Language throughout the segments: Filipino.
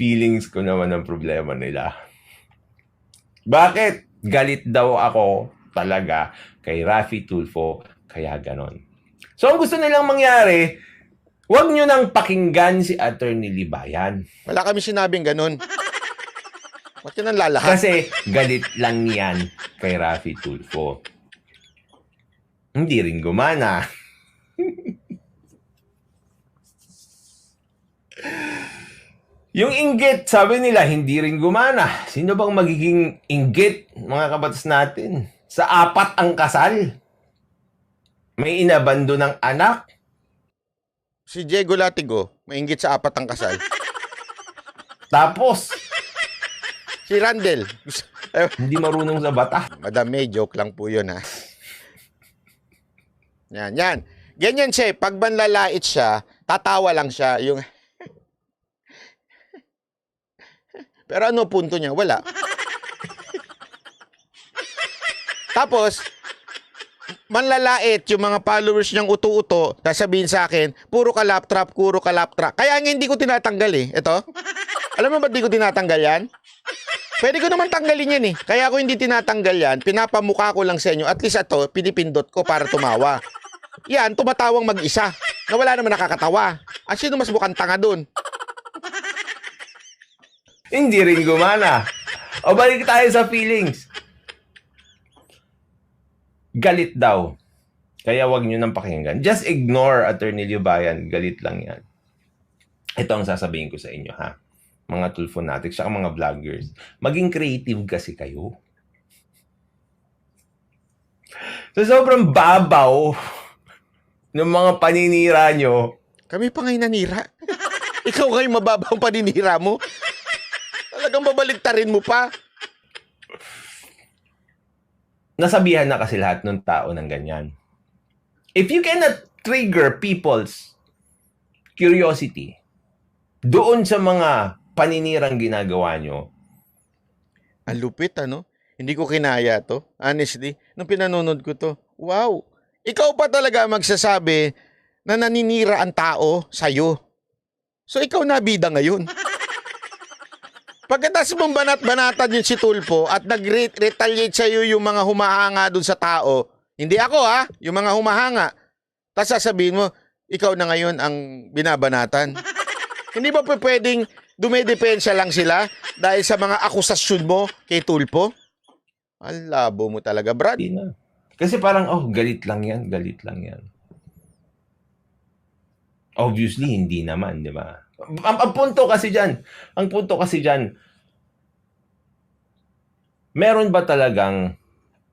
feelings ko naman ang problema nila. Bakit? Galit daw ako talaga kay Raffy Tulfo, kaya ganon. So, ang gusto nilang mangyari, huwag nyo nang pakinggan si Attorney Libayan. Wala kami sinabing ganun. Ba't yun ang lalahat? Kasi galit lang yan kay Raffy Tulfo. Hindi rin gumana. Yung inggit, sabi nila, hindi rin gumana. Sino bang magiging inggit, mga kabatas natin? Sa 4 ang kasal. May inabando ng anak. Si Diego Latigo, mainggit sa 4 ang kasal. Tapos, Si Randel, hindi marunong sa bata. Madam May, joke lang po yun ha. Yan, yan. Ganyan siya, pag manlalait siya, tatawa lang siya. Yung... Pero ano punto niya? Wala. Tapos, manlalait yung mga followers niyang uto-uto, tapos sabihin sa akin, puro ka lap trap, puro ka lap trap. Kaya nga hindi ko tinatanggal eh. Ito. Alam mo ba't di ko tinatanggal yan? Pwede ko naman tanggalin yan eh. Kaya ako hindi tinatanggal yan, pinapamukha ko lang sa inyo. At least ito, pinipindot ko para tumawa. Yan, tumatawang mag-isa. Na wala naman nakakatawa. At sino mas mukhang tanga dun? Hindi rin gumana. O balik tayo sa feelings. Galit daw. Kaya wag nyo nang pakinggan. Just ignore Attorney Libayan. Galit lang yan. Ito ang sasabihin ko sa inyo ha. Mga Tulfo natin, saka mga vloggers. Maging creative kasi kayo. So sobrang babaw ng mga paninira nyo. Kami pa ngayon nanira. Ikaw ngayon mababa ang paninira mo. Talagang babaliktarin mo pa. Nasabihan na kasi lahat ng tao ng ganyan. If you cannot trigger people's curiosity doon sa mga paninirang ginagawa nyo, Ang lupit ano? Hindi ko kinaya to. Honestly, nung pinanonood ko to, wow. Ikaw pa talaga magsasabi na naninira ang tao sa'yo. So ikaw na bida ngayon. Pagkatapos mong banat-banatan yung si Tulfo at nag-retaliate sa'yo yung mga humahanga dun sa tao, hindi ako ha, yung mga humahanga. Tapos sasabihin mo, ikaw na ngayon ang binabanatan. Hindi ba pwedeng dumedepensya lang sila dahil sa mga akusasyon mo kay Tulfo? Ang labo mo talaga, Brad. hindi na. Kasi parang, oh, galit lang yan, galit lang yan. Obviously, hindi naman, di ba? Ang punto kasi dyan, meron ba talagang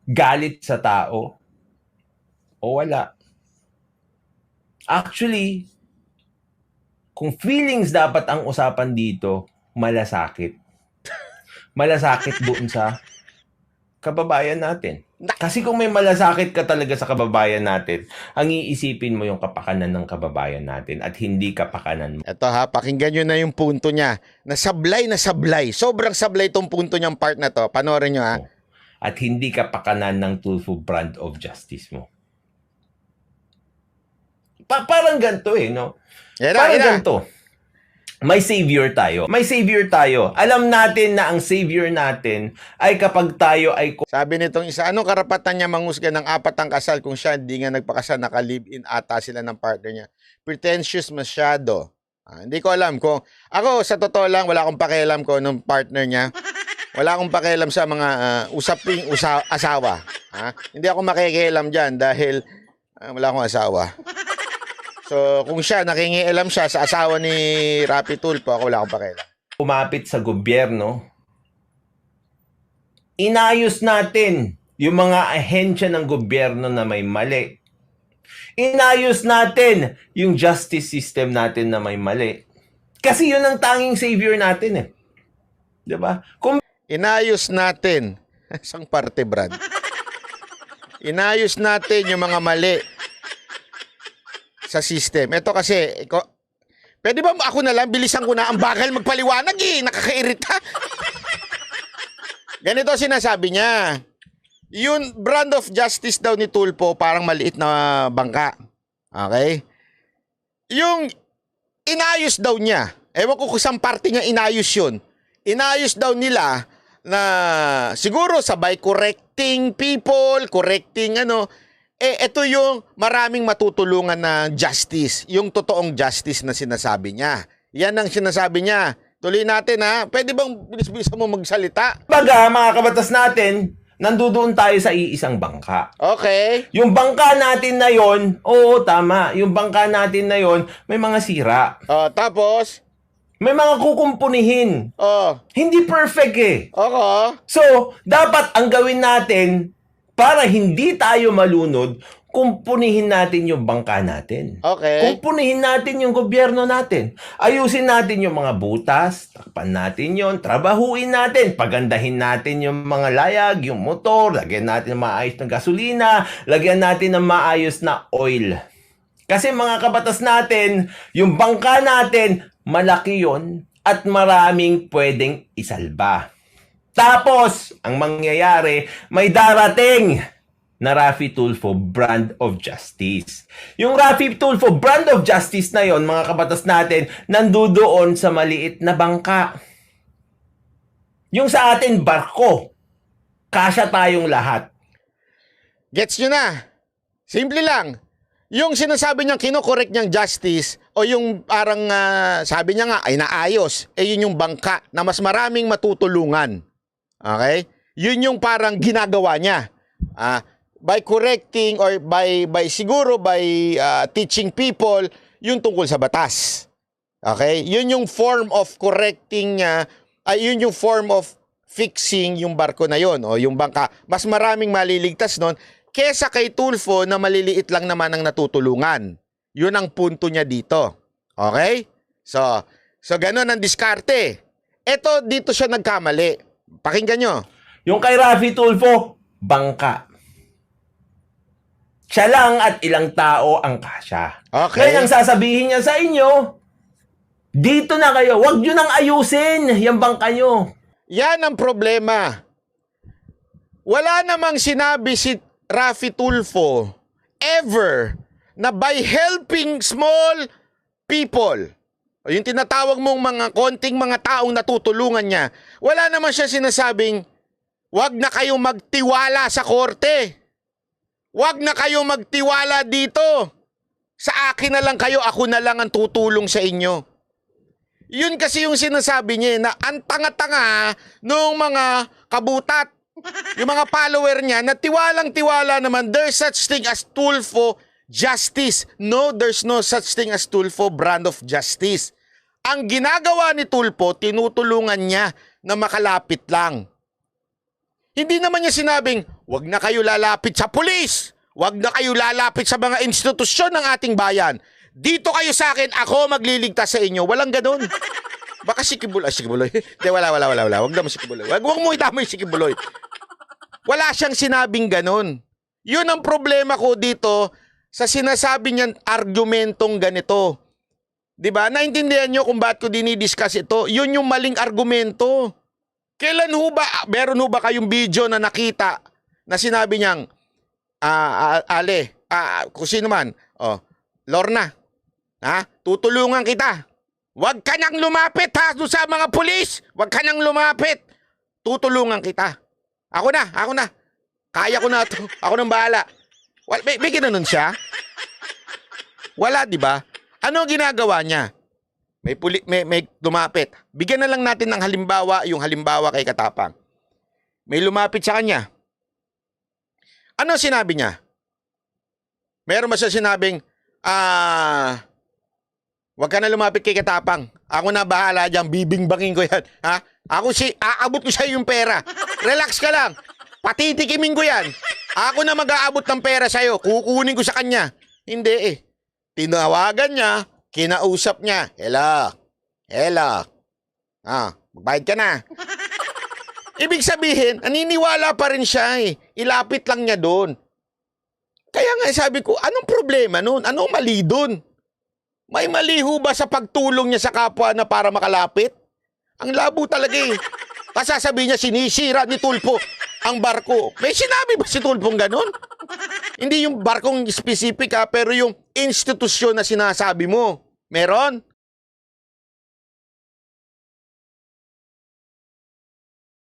galit sa tao? O wala? Actually, kung feelings dapat ang usapan dito, malasakit. Malasakit doon sa kababayan natin. Kasi kung may malasakit ka talaga sa kababayan natin, ang iisipin mo yung kapakanan ng kababayan natin at hindi kapakanan mo. Ito ha, pakinggan nyo na yung punto niya. Nasablay na sablay. Sobrang sablay tong punto niyang part na to. Panoorin nyo ha. At hindi kapakanan ng Tulfo brand of justice mo. Parang ganito eh, no? Parang ganito. May savior tayo. May savior tayo. Alam natin na ang savior natin ay kapag tayo ay... Sabi nitong isa, anong karapatan niya mangusga ng 4 ang kasal kung siya hindi nga nagpakasal, naka-live-in ata sila ng partner niya? Pretentious masyado. Hindi ko alam kung... Ako, sa totoo lang, wala akong pakialam ko nung partner niya. Wala akong pakialam sa mga asawa. Hindi ako makikialam dyan dahil wala akong asawa. So, kung siya, nakingialam siya sa asawa ni Raffy Tulfo, ako wala akong pakialam. Kumapit sa gobyerno, inayos natin yung mga ahensya ng gobyerno na may mali. Inayos natin yung justice system natin na may mali. Kasi yun ang tanging savior natin eh. Diba? Inayos natin. Isang parte, Brad. Inayos natin yung mga mali sa system. Ito kasi, pwede ba ako na lang, bilisan ko na, ang bagal magpaliwanag eh, nakakairita. Ganito sinasabi niya, yung brand of justice daw ni Tulfo, parang maliit na bangka. Okay? Yung inayos daw niya, Ewan ko kung saan parte nga inayos yun. Inayos daw nila na siguro sabay correcting people, correcting ito yung maraming matutulungan na justice. Yung totoong justice na sinasabi niya. Yan ang sinasabi niya. Tuloy natin ha. Pwede bang bilis-bilis mo magsalita? Baga, mga kabatas natin, nandoon tayo sa iisang bangka. Okay. Yung bangka natin na yon, oo, tama. Yung bangka natin na yon, may mga sira. Tapos? May mga kukumpunihin. Hindi perfect eh. Okay. So, dapat ang gawin natin para hindi tayo malunod, kumpunihin natin yung bangka natin. Okay. Kumpunihin natin yung gobyerno natin. Ayusin natin yung mga butas, takpan natin yon, trabahuin natin, pagandahin natin yung mga layag, yung motor, lagyan natin ng maayos na gasolina, lagyan natin ng maayos na oil. Kasi mga kabatas natin, yung bangka natin, malaki yon at maraming pwedeng isalba. Tapos, ang mangyayari, may darating na Raffy Tulfo Brand of Justice. Yung Raffy Tulfo Brand of Justice na yon, mga kabatas natin, nandoon sa maliit na bangka. Yung sa atin, barko. Kasya tayong lahat. Gets nyo na? Simple lang. Yung sinasabi niyang kinokorek niyang justice o yung parang sabi niya nga ay naayos, yun yung bangka na mas maraming matutulungan. Okay? Yun yung parang ginagawa niya. By correcting or by teaching people yung tungkol sa batas. Okay? Yun yung form of correcting niya, yun yung form of fixing yung barko na yun o yung bangka. Mas maraming maliligtas nun kesa kay Tulfo na maliliit lang naman ang natutulungan. Yun ang punto niya dito. Okay? So ganun ang diskarte. Ito, dito siya nagkamali. Pakinggan nyo. Yung kay Raffy Tulfo, bangka. Siya lang at ilang tao ang kasya. Okay. Kaya ang sasabihin niya sa inyo, dito na kayo, wag nyo nang ayusin yung bangka nyo. Yan ang problema. Wala namang sinabi si Raffy Tulfo ever na by helping small people, yung tinatawag mong mga konting mga taong natutulungan niya, wala naman siya sinasabing, wag na kayong magtiwala sa korte. Wag na kayong magtiwala dito. Sa akin na lang kayo, ako na lang ang tutulong sa inyo. Yun kasi yung sinasabi niya na ang tanga-tanga nung mga kabutat, yung mga follower niya na tiwalang-tiwala naman, there's such thing as Tulfo Justice. No, there's no such thing as Tulfo Brand of Justice. Ang ginagawa ni Tulfo, tinutulungan niya na makalapit lang. Hindi naman niya sinabing, wag na kayo lalapit sa pulis. Wag na kayo lalapit sa mga institusyon ng ating bayan. Dito kayo sa akin, ako magliligtas sa inyo. Walang ganun. Baka sikibuloy. Hindi, wala. Wag naman sikibuloy. Wag mo itama yung sikibuloy. Wala siyang sinabing ganun. Yun ang problema ko dito sa sinasabi niyang argumentong ganito. Diba? Naintindihan niyo kung bakit ko dinidiscuss ito? Yun yung maling argumento. Kailan ho ba, meron ho ba kayong video na nakita na sinabi niyang, kung sino man, Lorna, tutulungan kita. Huwag ka nang lumapit doon sa mga pulis. Huwag ka nang lumapit. Tutulungan kita. Ako na. Kaya ko na ito. Ako nang bahala. May ginanon siya? Wala, di ba? Ano ginagawa niya? May lumapit. Bigyan na lang natin ng halimbawa, yung halimbawa kay Katapang. May lumapit sa kanya. Ano sinabi niya? Meron ba siya sinabing, wag ka na lumapit kay Katapang. Ako na bahala dyan, bibingbangin ko yan. Aabot ko siya yung pera. Relax ka lang. Patitikimin ko yan. Ako na mag-aabot ng pera sa'yo. Kukunin ko sa kanya. Hindi eh. Tinawagan niya. Kinausap niya. Hello. Magbayad ka na. Ibig sabihin, naniniwala pa rin siya eh. Ilapit lang niya doon. Kaya nga sabi ko, anong problema nun? Anong mali doon? May mali ho ba sa pagtulong niya sa kapwa na para makalapit? Ang labo talaga eh. Kasasabi niya, sinisira ni Tulfo ang barko. May sinabi ba si Tulfong ganun? Hindi yung barkong specific pero yung institusyon na sinasabi mo. Meron?